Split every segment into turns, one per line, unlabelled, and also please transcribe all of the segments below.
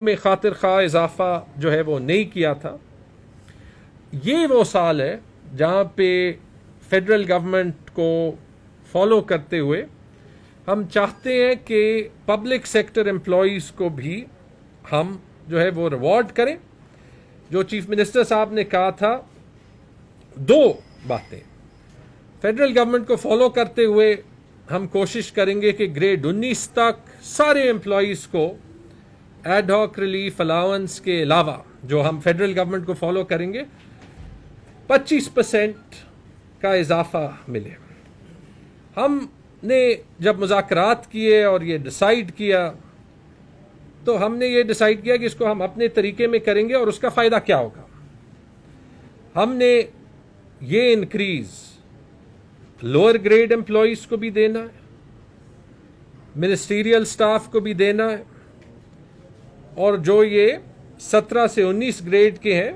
में खातिर खा इजाफा जो है वो नहीं किया था। ये वो साल है जहाँ पे फेडरल गवर्नमेंट को फॉलो करते हुए हम चाहते हैं कि पब्लिक सेक्टर एम्प्लॉयज़ को भी हम जो है वो रिवॉर्ड करें। जो चीफ मिनिस्टर साहब ने कहा था, दो बातें फेडरल गवर्नमेंट को फॉलो करते हुए हम कोशिश करेंगे कि ग्रेड 19 तक सारे एम्प्लॉयज़ को एड हॉक रिलीफ अलाउंस के अलावा जो हम फेडरल गवर्नमेंट को फॉलो करेंगे 25% का इजाफा मिले। हमने जब मुज़ाकरात किए और ये डिसाइड किया तो हमने ये डिसाइड किया कि इसको हम अपने तरीके में करेंगे और उसका फ़ायदा क्या होगा। हमने ये इंक्रीज लोअर ग्रेड एम्प्लॉयज़ को भी देना है, मिनिस्टीरियल स्टाफ को भी देना है, और जो ये 17 से 19 ग्रेड के हैं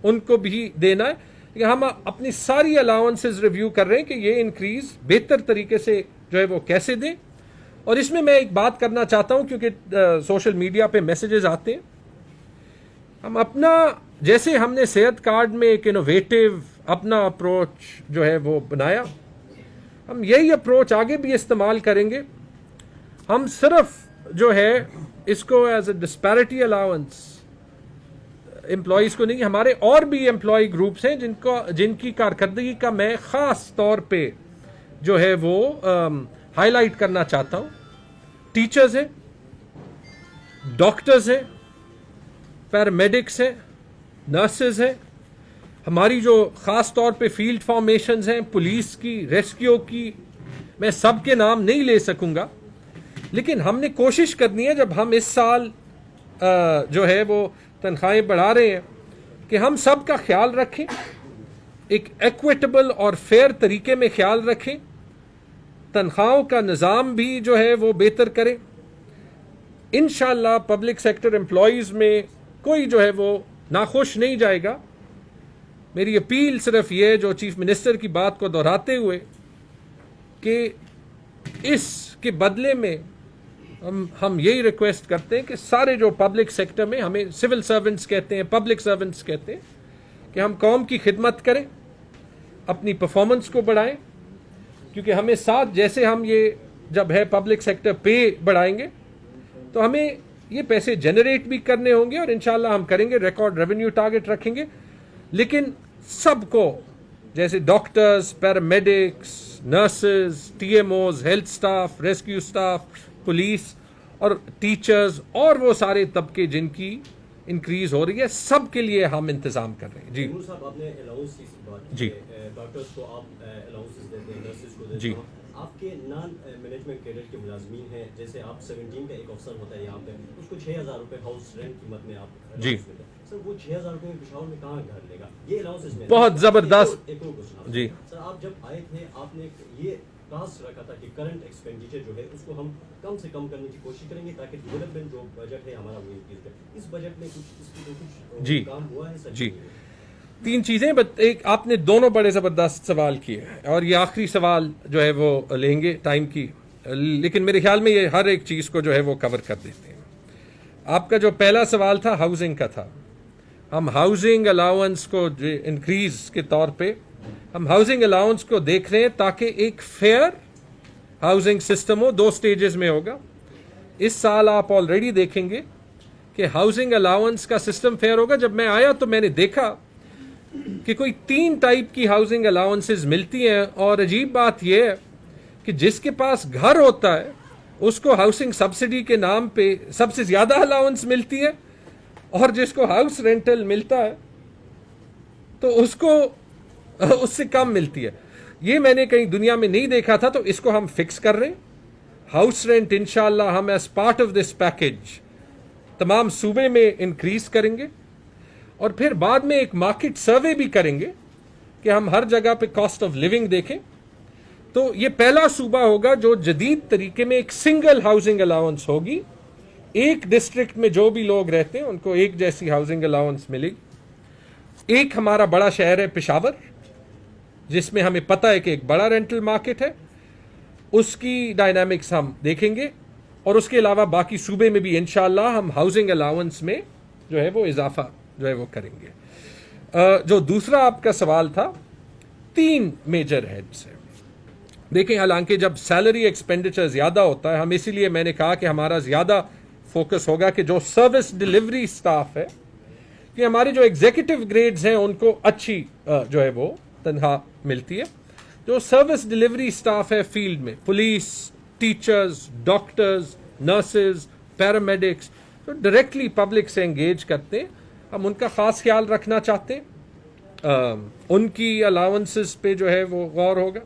उनको भी देना है। हम अपनी सारी अलाउंसेस रिव्यू कर रहे हैं कि ये इंक्रीज बेहतर तरीके से जो है वो कैसे दें। और इसमें मैं एक बात करना चाहता हूं, क्योंकि सोशल मीडिया पे मैसेजेस आते हैं। हम अपना, जैसे हमने सेहत कार्ड में एक इनोवेटिव अपना अप्रोच जो है वो बनाया, हम यही अप्रोच आगे भी इस्तेमाल करेंगे। हम सिर्फ जो है इसको as a disparity allowance employees को नहीं, हमारे और भी एम्प्लॉय ग्रुप्स हैं जिनकी कारकर्दगी का मैं ख़ास तौर पे जो है वो हाईलाइट करना चाहता हूँ। टीचर्स हैं, डॉक्टर्स हैं, पैरामेडिक्स हैं, नर्सेज हैं, हमारी जो ख़ास तौर पे फील्ड फॉर्मेशंस हैं, पुलिस की, रेस्क्यू की, मैं सब के नाम नहीं ले सकूँगा, लेकिन हमने कोशिश करनी है जब हम इस साल जो है वो तनख्वाहें बढ़ा रहे हैं कि हम सब का ख्याल रखें, एक इक्विटेबल और फेयर तरीके में ख्याल रखें, तनख्वाहों का निज़ाम भी जो है वो बेहतर करें। इंशाअल्लाह पब्लिक सेक्टर एम्प्लॉयज़ में कोई जो है वो नाखुश नहीं जाएगा। मेरी अपील सिर्फ ये, जो चीफ मिनिस्टर की बात को दोहराते हुए, कि इसके बदले में हम यही रिक्वेस्ट करते हैं कि सारे जो पब्लिक सेक्टर में, हमें सिविल सर्वेंट्स कहते हैं, पब्लिक सर्वेंट्स कहते हैं, कि हम कौम की खिदमत करें, अपनी परफॉर्मेंस को बढ़ाएं, क्योंकि हमें साथ, जैसे हम ये जब है पब्लिक सेक्टर पे बढ़ाएंगे तो हमें ये पैसे जनरेट भी करने होंगे और इंशाल्लाह हम करेंगे, रिकॉर्ड रेवेन्यू टारगेट रखेंगे। लेकिन सबको, जैसे doctors, paramedics, nurses, TMOs, health staff, rescue staff, police और टीचर्स और वो सारे तबके जिनकी इंक्रीज हो रही है, सब के लिए हम इंतजाम कर रहे हैं। जी
साहब, आपने अलाउंस की बात की,
जी,
डॉक्टर्स को आप अलाउंसेस देते हैं, नर्सेज को देते
जी,
हैं, आपके नॉन मैनेजमेंट कैडर के मुलाजमीन हैं, जैसे आप 17 का एक अफसर होता है यहाँ पे, उसको 6,000 रुपए हाउस रेंट कीमत में आप
जी,
सर वो 6,000 रुपए में पेशावर में कहाँ घर लेगा? ये अलाउंसेस में
बहुत जबरदस्त।
एक और क्वेश्चन
जी
सर, आप जब आए थे आपने ये टास्क रखा था कि करंट एक्सपेंडिचर जो है उसको हम कम से कम करने की कोशिश करेंगे ताकि डेवलपमेंट जो बजट है हमारा वो इंक्रीज करे। इस बजट में कुछ इसकी तो कुछ
जी
काम हुआ है सर?
जी, तीन चीज़ें, एक आपने दोनों बड़े ज़बरदस्त सवाल किए और ये आखिरी सवाल जो है वो लेंगे टाइम की, लेकिन मेरे ख्याल में ये हर एक चीज़ को जो है वो कवर कर देते हैं। आपका जो पहला सवाल था हाउसिंग का था, हम हाउसिंग अलाउंस को इंक्रीज के तौर पे हम हाउसिंग अलाउंस को देख रहे हैं ताकि एक फेयर हाउसिंग सिस्टम हो। 2 स्टेजेस में होगा। इस साल आप ऑलरेडी देखेंगे कि हाउसिंग अलाउंस का सिस्टम फेयर होगा। जब मैं आया तो मैंने देखा कि कोई 3 टाइप की हाउसिंग अलाउंसेस मिलती हैं, और अजीब बात यह है कि जिसके पास घर होता है उसको हाउसिंग सब्सिडी के नाम पे सबसे ज़्यादा अलाउंस मिलती है, और जिसको हाउस रेंटल मिलता है तो उसको उससे कम मिलती है। ये मैंने कहीं दुनिया में नहीं देखा था, तो इसको हम फिक्स कर रहे हैं। हाउस रेंट इंशाल्लाह हम as part of this package तमाम सूबे में इंक्रीज करेंगे, और फिर बाद में एक मार्केट सर्वे भी करेंगे कि हम हर जगह पे कॉस्ट ऑफ लिविंग देखें। तो ये पहला सूबा होगा जो जदीद तरीके में एक सिंगल हाउसिंग अलाउंस होगी। एक डिस्ट्रिक्ट में जो भी लोग रहते हैं उनको एक जैसी हाउसिंग अलाउंस मिलेगी। एक हमारा बड़ा शहर है पेशावर, जिसमें हमें पता है कि एक बड़ा रेंटल मार्केट है, उसकी डायनामिक्स हम देखेंगे। और उसके अलावा बाकी सूबे में भी इंशाल्लाह हम हाउसिंग अलाउंस में जो है वो इजाफा जो है वो करेंगे। जो दूसरा आपका सवाल था, 3 मेजर हेड्स हैं। देखें, हालांकि जब सैलरी एक्सपेंडिचर ज्यादा होता है, हम इसीलिए मैंने कहा कि हमारा ज्यादा फोकस होगा कि जो सर्विस डिलीवरी स्टाफ है, कि हमारे जो एग्जीक्यूटिव ग्रेड्स हैं उनको अच्छी जो है वो तनख्वाह मिलती है। जो सर्विस डिलीवरी स्टाफ है फील्ड में, police, teachers, doctors, nurses, paramedics, जो डायरेक्टली पब्लिक से एंगेज करते हैं, हम उनका खास ख्याल रखना चाहते हैं। उनकी अलाउंसेस पे जो है वो गौर होगा।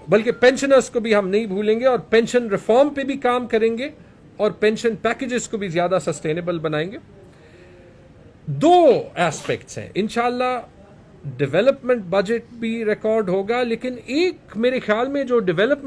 बल्कि पेंशनर्स को भी हम नहीं भूलेंगे और पेंशन रिफॉर्म पे भी काम करेंगे और पेंशन पैकेजेस को भी ज्यादा सस्टेनेबल बनाएंगे। 2 एस्पेक्ट्स हैं। इंशाल्लाह डेवलपमेंट बजट भी रिकॉर्ड होगा, लेकिन एक मेरे ख्याल में जो डेवलपमेंट